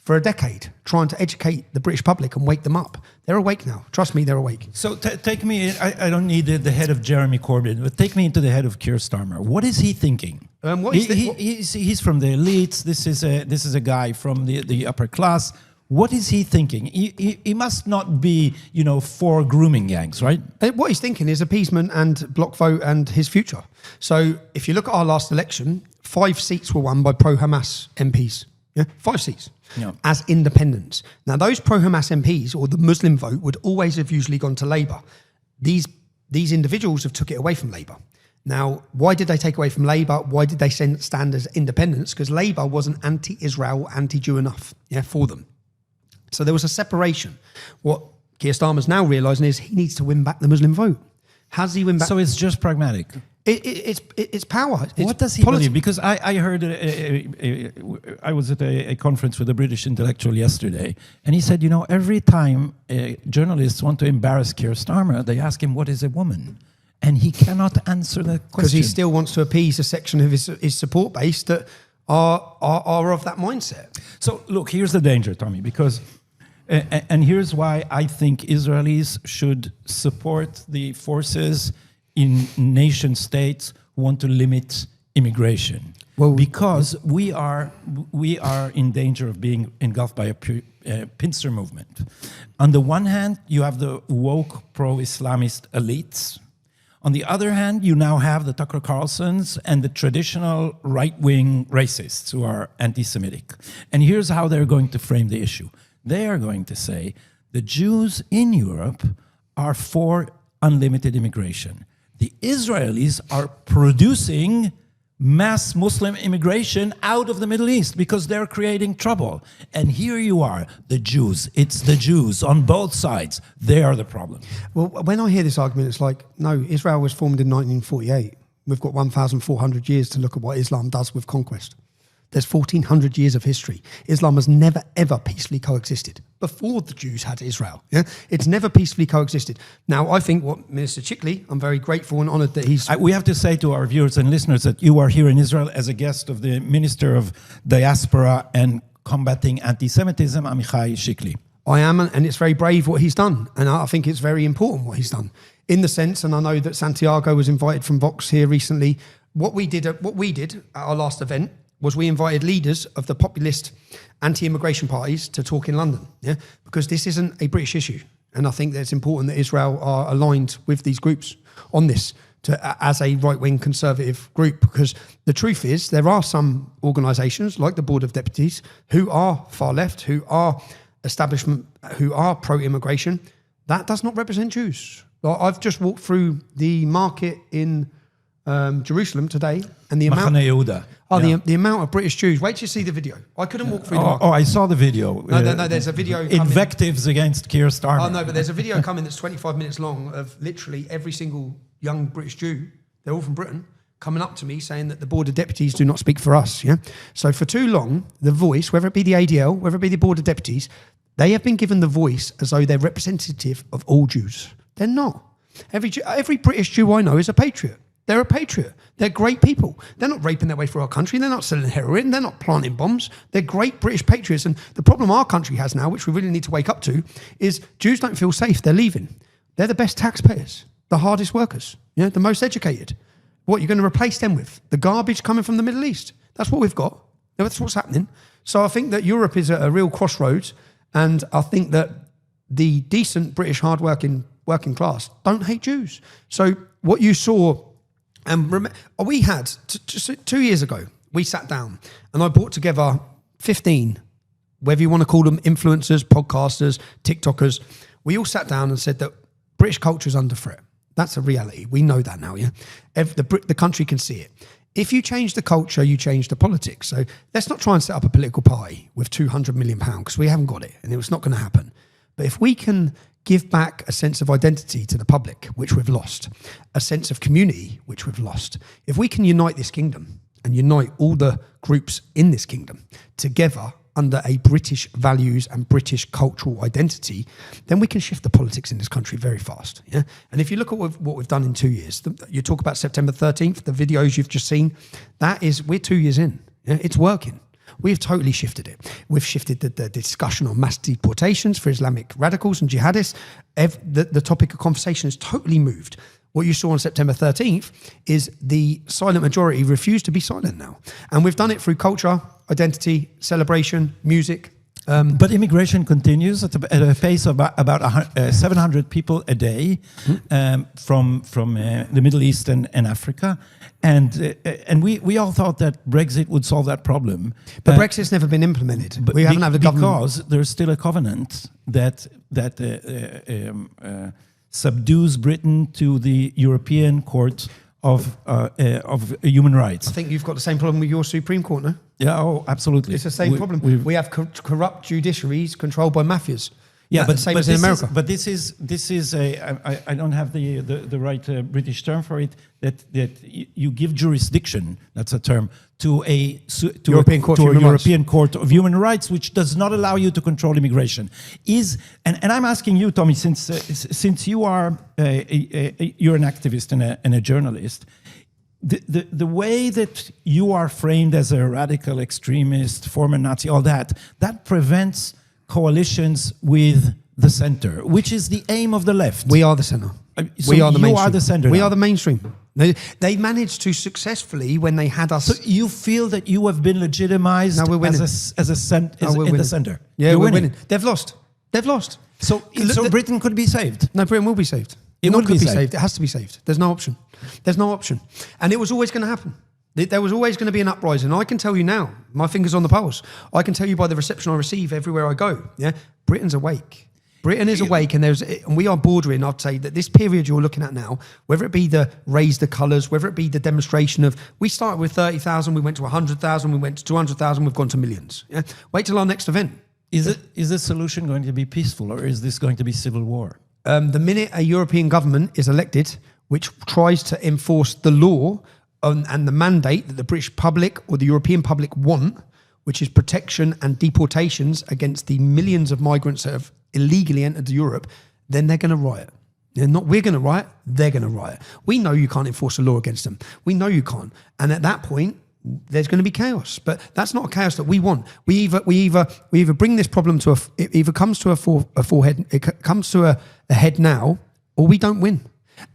for a decade, trying to educate the British public and wake them up. They're awake now. Trust me, they're awake. So take me, I don't need the head of Jeremy Corbyn, but take me into the head of Keir Starmer. What is he thinking? He's from the elites. This is a guy from the upper class. What is he thinking? He must not be, for grooming gangs, right? What he's thinking is appeasement and block vote and his future. So if you look at our last election, 5 seats were won by pro-Hamas MPs. Yeah, 5 seats. Yeah. As independents. Now, those pro-Hamas MPs, or the Muslim vote, would always have usually gone to Labour. These individuals have took it away from Labour. Now, why did they take away from Labour? Why did they stand as independents? Because Labour wasn't anti-Israel, anti-Jew enough, for them. So there was a separation. What Keir Starmer's now realising is he needs to win back the Muslim vote. How does he win back? So it's just pragmatic. It's power. What does he believe? Because I heard, I was at a conference with a British intellectual yesterday, and he said, every time journalists want to embarrass Keir Starmer, they ask him, what is a woman? And he cannot answer that question. Because he still wants to appease a section of his support base that are of that mindset. So look, here's the danger, Tommy, because, and here's why I think Israelis should support the forces in nation states who want to limit immigration. Well, because we are in danger of being engulfed by a pincer movement. On the one hand, you have the woke pro-Islamist elites. On the other hand, you now have the Tucker Carlsons and the traditional right-wing racists who are anti-Semitic. And here's how they're going to frame the issue. They are going to say the Jews in Europe are for unlimited immigration. The Israelis are producing mass Muslim immigration out of the Middle East because they're creating trouble. And here you are, the Jews. It's the Jews on both sides. They are the problem. Well, when I hear this argument, it's like, no, Israel was formed in 1948. We've got 1,400 years to look at what Islam does with conquest. There's 1,400 years of history. Islam has never, ever peacefully coexisted. Before the Jews had Israel, it's never peacefully coexisted. Now, I think what Minister Chickley, I'm very grateful and honoured that he's... We have to say to our viewers and listeners that you are here in Israel as a guest of the Minister of Diaspora and Combating Anti-Semitism, Amichai Chickley. I am, and it's very brave what he's done. And I think it's very important what he's done. In the sense, and I know that Santiago was invited from Vox here recently, what we did at our last event was we invited leaders of the populist anti-immigration parties to talk in London, because this isn't a British issue. And I think that it's important that Israel are aligned with these groups on this as a right-wing conservative group, because the truth is there are some organisations like the Board of Deputies who are far left, who are establishment, who are pro-immigration. That does not represent Jews. I've just walked through the market in Jerusalem today, and the amount... Machane Yehuda. Oh, the amount of British Jews. Wait till you see the video. I couldn't walk through the market. I saw the video. No, there's a video coming. Invectives against Keir Starmer. Oh, no, but there's a video coming that's 25 minutes long of literally every single young British Jew, they're all from Britain, coming up to me saying that the border deputies do not speak for us, yeah? So for too long, the voice, whether it be the ADL, whether it be the border deputies, they have been given the voice as though they're representative of all Jews. They're not. Every British Jew I know is a patriot. They're a patriot. They're great people. They're not raping their way through our country. They're not selling heroin. They're not planting bombs. They're great British patriots. And the problem our country has now, which we really need to wake up to, is Jews don't feel safe. They're leaving. They're the best taxpayers, the hardest workers, the most educated. What you're going to replace them with? The garbage coming from the Middle East. That's what we've got. That's what's happening. So I think that Europe is at a real crossroads. And I think that the decent British hard-working working class don't hate Jews. So what you saw... And we had, just 2 years ago, we sat down and I brought together 15, whether you want to call them influencers, podcasters, TikTokers. We all sat down and said that British culture is under threat. That's a reality. We know that now, yeah? The country can see it. If you change the culture, you change the politics. So let's not try and set up a political party with £200 million because we haven't got it and it's not going to happen. But if we can give back a sense of identity to the public, which we've lost, a sense of community, which we've lost. If we can unite this kingdom and unite all the groups in this kingdom together under a British values and British cultural identity, then we can shift the politics in this country very fast. Yeah. And if you look at what we've done in 2 years, you talk about September 13th, the videos you've just seen, we're 2 years in. Yeah? It's working. We've totally shifted it. We've shifted the discussion on mass deportations for Islamic radicals and jihadists. The topic of conversation has totally moved. What you saw on September 13th is the silent majority refuse to be silent now. And we've done it through culture, identity, celebration, music. But immigration continues at a pace of about 700 people a day from the Middle East and Africa. And we all thought that Brexit would solve that problem. But Brexit's never been implemented. We haven't had a government. Because there's still a covenant that subdues Britain to the European Court of Human Rights. I think you've got the same problem with your Supreme Court, no? Yeah, oh, absolutely. It's the same problem. We have corrupt judiciaries controlled by mafias. Yeah, but same as in America. This is I don't have the right British term for it. That you give jurisdiction. That's a term to a European Court of Human Rights, which does not allow you to control immigration. And I'm asking you, Tommy, since you are you're an activist and a journalist. The way that you are framed as a radical extremist, former Nazi, all that prevents coalitions with the center, which is the aim of the left. We are the center. So we are the mainstream. You are the center. We are the mainstream. They managed to successly when they had us. So you feel that you have been legitimized in the center? Yeah, we're winning. They've lost. So Britain could be saved. No, Britain will be saved. It could be saved. It has to be saved. There's no option. And it was always going to happen. There was always going to be an uprising. I can tell you now, my finger's on the pulse. I can tell you by the reception I receive everywhere I go. Yeah, Britain's awake. Britain is awake, and we are bordering. I'd say that this period you're looking at now, whether it be the raise the colours, whether it be the demonstration of, we started with 30,000, we went to 100,000, we went to 200,000, we've gone to millions. Yeah, wait till our next event. Is this solution going to be peaceful, or is this going to be civil war? The minute a European government is elected, which tries to enforce the law and the mandate that the British public or the European public want, which is protection and deportations against the millions of migrants that have illegally entered Europe, then they're going to riot. We're going to riot, they're going to riot. We know you can't enforce a law against them. We know you can't. And at that point, there's going to be chaos. But that's not a chaos that we want. We either bring this problem to it either comes to a forehead, it comes to a head now, or we don't win.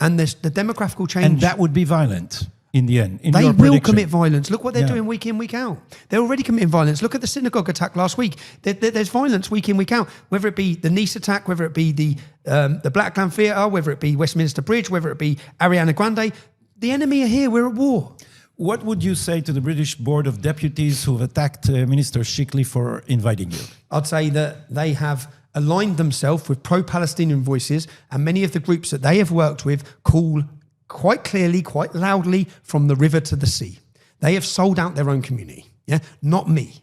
And there's the demographical change. And that would be violent. In the end, they will commit violence. Look what they're doing week in, week out. They're already committing violence. Look at the synagogue attack last week. There's violence week in, week out. Whether it be the Nice attack, whether it be the Blackland Theatre, whether it be Westminster Bridge, whether it be Ariana Grande, the enemy are here. We're at war. What would you say to the British Board of Deputies who've attacked Minister Shickley for inviting you? I'd say that they have aligned themselves with pro-Palestinian voices, and many of the groups that they have worked with call quite clearly, quite loudly, from the river to the sea. They have sold out their own community, yeah, not me.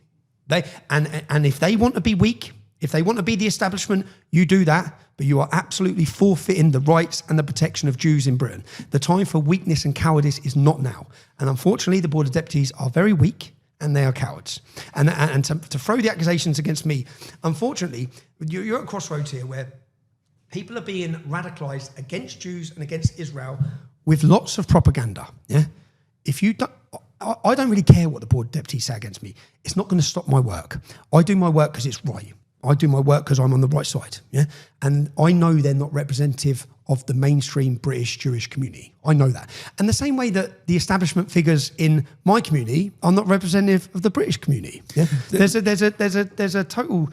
And if they want to be weak, if they want to be the establishment, you do that, but you are absolutely forfeiting the rights and the protection of Jews in Britain. The time for weakness and cowardice is not now. And unfortunately, the Board of Deputies are very weak and they are cowards. And to throw the accusations against me, unfortunately, you're at crossroads here where people are being radicalised against Jews and against Israel with lots of propaganda. Yeah, if you don't, I don't really care what the Board of Deputies say against me. It's not going to stop my work. I do my work because it's right. I do my work because I'm on the right side. Yeah, and I know they're not representative of the mainstream British Jewish community. I know that. And the same way that the establishment figures in my community are not representative of the British community. Yeah, there's a total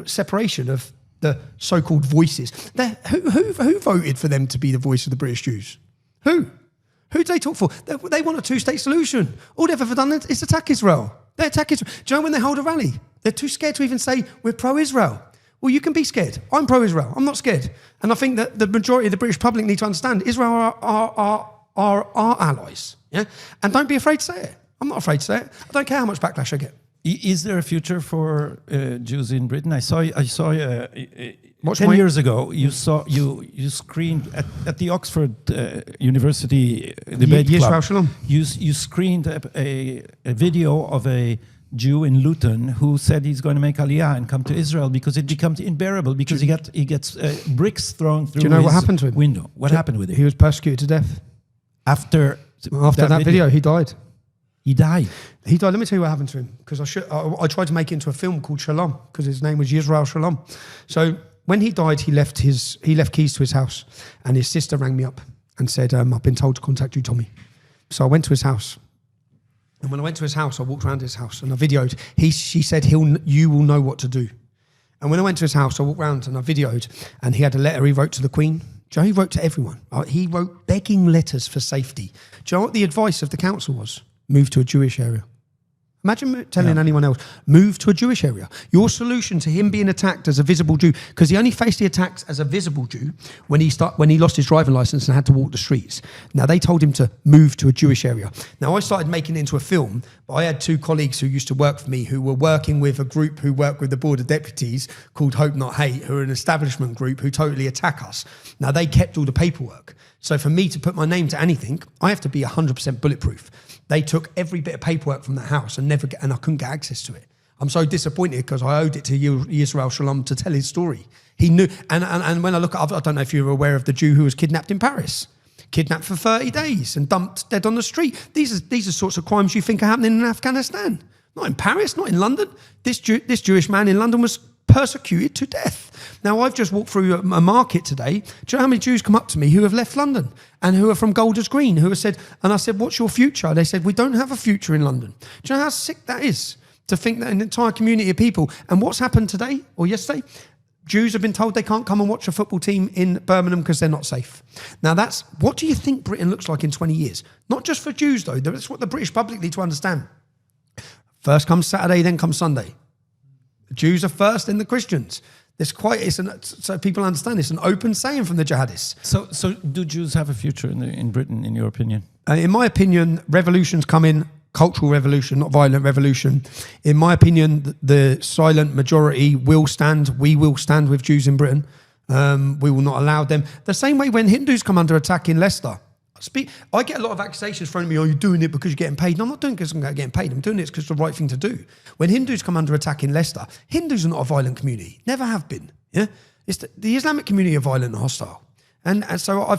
separation of the so-called voices. Who voted for them to be the voice of the British Jews? Who? Who do they talk for? They want a two-state solution. All they've ever done is attack Israel. They attack Israel. Do you know when they hold a rally? They're too scared to even say, we're pro-Israel. Well, you can be scared. I'm pro-Israel. I'm not scared. And I think that the majority of the British public need to understand Israel are our allies. Yeah? And don't be afraid to say it. I'm not afraid to say it. I don't care how much backlash I get. Is there a future for Jews in Britain? I saw 10 years ago. You screened at the Oxford University debate club. Shalom. You screened a video of a Jew in Luton who said he's going to make Aliyah and come to Israel because it becomes unbearable because he gets bricks thrown through. Do you know his what happened to him? Window. What happened with him? He was persecuted to death. After that video, he died. He died. He died. Let me tell you what happened to him, because I tried to make it into a film called Shalom, because his name was Yisrael Shalom. So when he died, he left keys to his house, and his sister rang me up and said, "I've been told to contact you, Tommy." So I went to his house, and when I went to his house, I walked around his house and I videoed. She said, "You will know what to do." And when I went to his house, I walked around and I videoed, and he had a letter he wrote to the Queen. Joe, he wrote to everyone. He wrote begging letters for safety. Do you know what the advice of the council was? Move to a Jewish area. Imagine telling anyone else, move to a Jewish area. Your solution to him being attacked as a visible Jew, because he only faced the attacks as a visible Jew when he lost his driving license and had to walk the streets. Now, they told him to move to a Jewish area. Now, I started making it into a film, but I had two colleagues who used to work for me who were working with a group who worked with the Board of Deputies called Hope Not Hate, who are an establishment group who totally attack us. Now, they kept all the paperwork. So for me to put my name to anything, I have to be 100% bulletproof. They took every bit of paperwork from that house and I couldn't get access to it. I'm so disappointed because I owed it to Yisrael Shalom to tell his story. He knew, and when I look at, I don't know if you're aware of the Jew who was kidnapped in Paris, kidnapped for 30 days and dumped dead on the street. These are sorts of crimes you think are happening in Afghanistan. Not in Paris, not in London. This Jewish man in London was persecuted to death. Now, I've just walked through a market today. Do you know how many Jews come up to me who have left London and who are from Golders Green, who have said, and I said, "What's your future?" They said, "We don't have a future in London." Do you know how sick that is? To think that an entire community of people, and what's happened today or yesterday, Jews have been told they can't come and watch a football team in Birmingham because they're not safe. Now, what do you think Britain looks like in 20 years? Not just for Jews, though. That's what the British public need to understand. First comes Saturday, then comes Sunday. The Jews are first, then the Christians. So people understand it's an open saying from the jihadists. So do Jews have a future in Britain, in your opinion? In my opinion, revolutions come in, cultural revolution, not violent revolution. In my opinion, the silent majority will stand. We will stand with Jews in Britain. We will not allow them. The same way when Hindus come under attack in Leicester. I get a lot of accusations thrown at me, "Oh, you're doing it because you're getting paid." No, I'm not doing it because I'm getting paid. I'm doing it because it's the right thing to do. When Hindus come under attack in Leicester, Hindus are not a violent community. Never have been. Yeah, it's the Islamic community are violent and hostile. And so I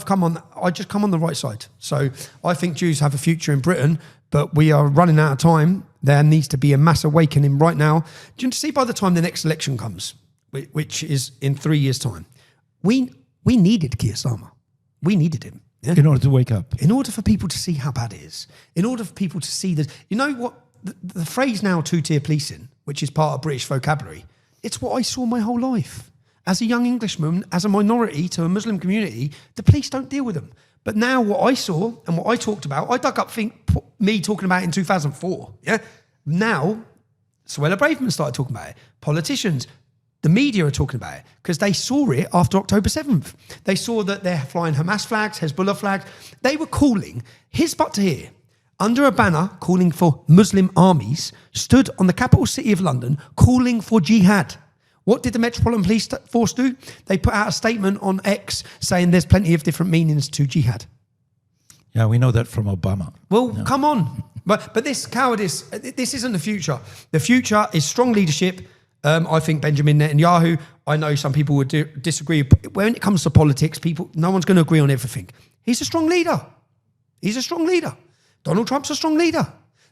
just come on the right side. So I think Jews have a future in Britain, but we are running out of time. There needs to be a mass awakening right now. Do you see by the time the next election comes, which is in 3 years' time, we needed Keir Starmer. We needed him. Yeah? In order to wake up. In order for people to see how bad it is. In order for people to see that, you know what, the phrase now two-tier policing, which is part of British vocabulary, it's what I saw my whole life. As a young Englishman, as a minority to a Muslim community, the police don't deal with them. But now what I saw and what I talked about, I dug up me talking about it in 2004. Yeah. Now, Suella Braverman started talking about it. Politicians, The media are talking about it because they saw it after October 7th. They saw that they're flying Hamas flags, Hezbollah flags. They were calling, here's but to hear, under a banner calling for Muslim armies, stood on the capital city of London calling for jihad. What did the Metropolitan Police Force do? They put out a statement on X saying there's plenty of different meanings to jihad. Yeah, we know that from Obama. Well, come on. But this cowardice, this isn't the future. The future is strong leadership. I think Benjamin Netanyahu, I know some people would disagree, but when it comes to politics, no one's going to agree on everything. He's a strong leader. He's a strong leader. Donald Trump's a strong leader.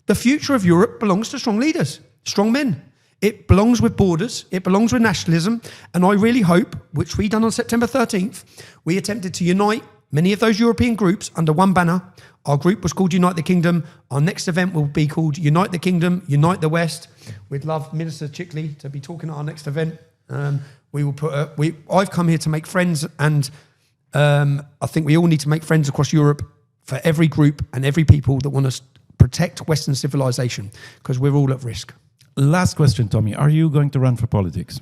The future of Europe belongs to strong leaders, strong men. It belongs with borders. It belongs with nationalism. And I really hope, which we done on September 13th, we attempted to unite many of those European groups under one banner. Our group was called Unite the Kingdom. Our next event will be called Unite the Kingdom, Unite the West. We'd love Minister Chickley to be talking at our next event. I've come here to make friends, and I think we all need to make friends across Europe for every group and every people that want to protect Western civilization, because we're all at risk. Last question, Tommy. Are you going to run for politics?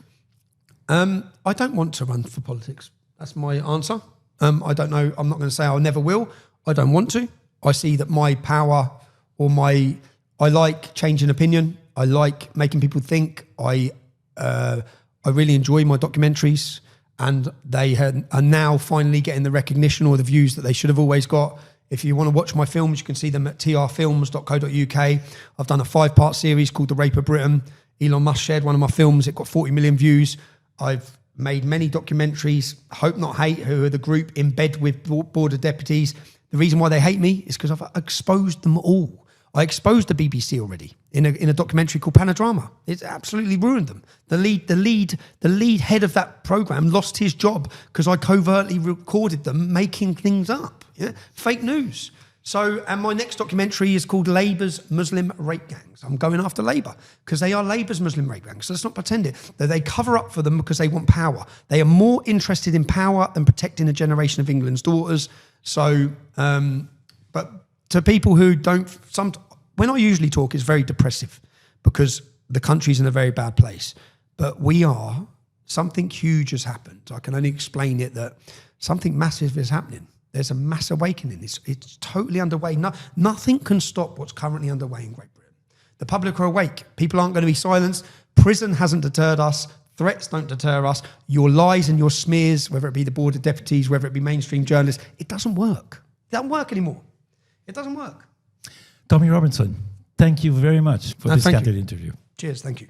I don't want to run for politics. That's my answer. I don't know. I'm not going to say I never will. I don't want to. I see that my power I like changing opinion. I like making people think. I really enjoy my documentaries, and they are now finally getting the recognition or the views that they should have always got. If you want to watch my films, you can see them at trfilms.co.uk. I've done a 5-part series called The Rape of Britain. Elon Musk shared one of my films. It got 40 million views. I've made many documentaries. Hope Not Hate, who are the group in bed with border deputies. The reason why they hate me is because I've exposed them all. I exposed the BBC already in a documentary called Panodrama. It's absolutely ruined them. The lead head of that program lost his job because I covertly recorded them making things up. Yeah? Fake news. So, and my next documentary is called Labour's Muslim Rape Gangs. I'm going after Labour because they are Labour's Muslim rape gangs. So let's not pretend it. That they cover up for them because they want power. They are more interested in power than protecting a generation of England's daughters. So, but to people who don't, when I usually talk, it's very depressive because the country's in a very bad place. But something huge has happened. I can only explain it that something massive is happening. There's a mass awakening. It's totally underway. Nothing can stop what's currently underway in Great Britain. The public are awake. People aren't going to be silenced. Prison hasn't deterred us. Threats don't deter us. Your lies and your smears, whether it be the border deputies, whether it be mainstream journalists, it doesn't work. It doesn't work anymore. It doesn't work. Tommy Robinson, thank you very much for this candid interview. Cheers. Thank you.